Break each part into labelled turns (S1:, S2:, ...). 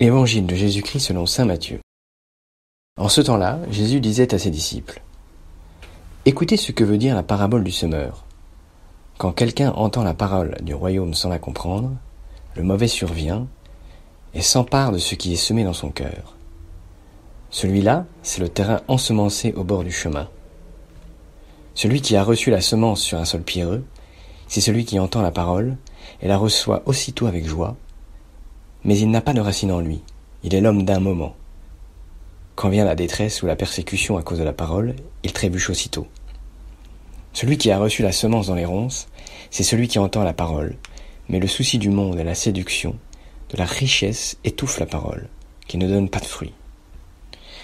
S1: Évangile de Jésus-Christ selon saint Matthieu. En ce temps-là, Jésus disait à ses disciples : « Écoutez ce que veut dire la parabole du semeur. Quand quelqu'un entend la parole du royaume sans la comprendre, le mauvais survient et s'empare de ce qui est semé dans son cœur. Celui-là, c'est le terrain ensemencé au bord du chemin. Celui qui a reçu la semence sur un sol pierreux, c'est celui qui entend la parole et la reçoit aussitôt avec joie, mais il n'a pas de racine en lui, il est l'homme d'un moment. Quand vient la détresse ou la persécution à cause de la parole, il trébuche aussitôt. Celui qui a reçu la semence dans les ronces, c'est celui qui entend la parole, mais le souci du monde et la séduction, de la richesse étouffent la parole, qui ne donne pas de fruit.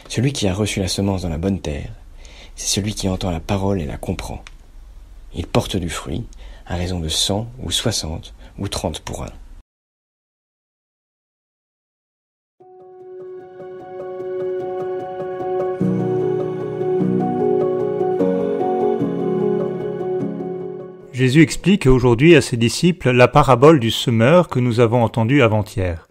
S1: Celui qui a reçu la semence dans la bonne terre, c'est celui qui entend la parole et la comprend. Il porte du fruit, à raison de 100 ou 60 ou 30 pour un.
S2: Jésus explique aujourd'hui à ses disciples la parabole du semeur que nous avons entendue avant-hier.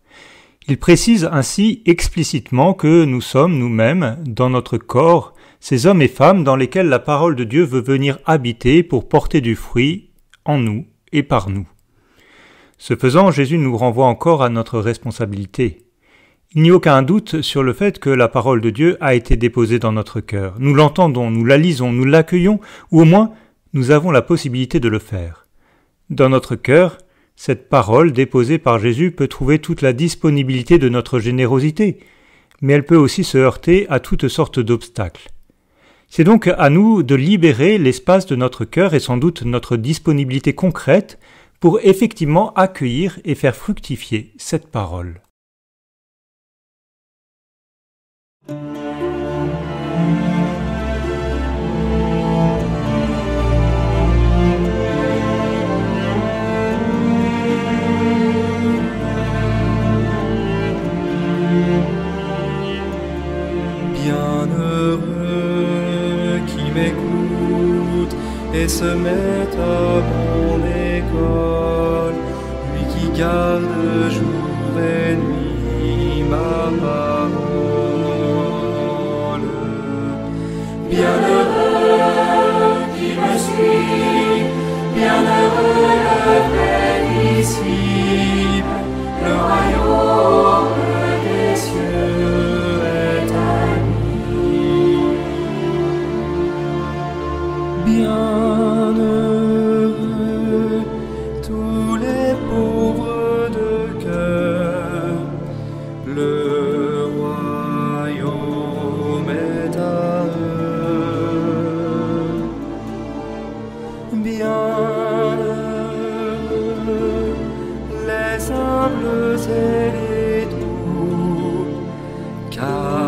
S2: Il précise ainsi explicitement que nous sommes nous-mêmes, dans notre corps, ces hommes et femmes dans lesquels la parole de Dieu veut venir habiter pour porter du fruit en nous et par nous. Ce faisant, Jésus nous renvoie encore à notre responsabilité. Il n'y a aucun doute sur le fait que la parole de Dieu a été déposée dans notre cœur. Nous l'entendons, nous la lisons, nous l'accueillons, ou au moins nous avons la possibilité de le faire. Dans notre cœur, cette parole déposée par Jésus peut trouver toute la disponibilité de notre générosité, mais elle peut aussi se heurter à toutes sortes d'obstacles. C'est donc à nous de libérer l'espace de notre cœur et sans doute notre disponibilité concrète pour effectivement accueillir et faire fructifier cette parole.
S3: Bienheureux qui m'écoute et se met à mon école, lui qui garde jour et nuit ma parole. Bienheureux qui me suit, bienheureux le vrai disciple, le royaume des cieux est à lui. Bienheureux tous les pauvres de cœur, le royaume est à eux. Bienheureux les humbles et les doux, car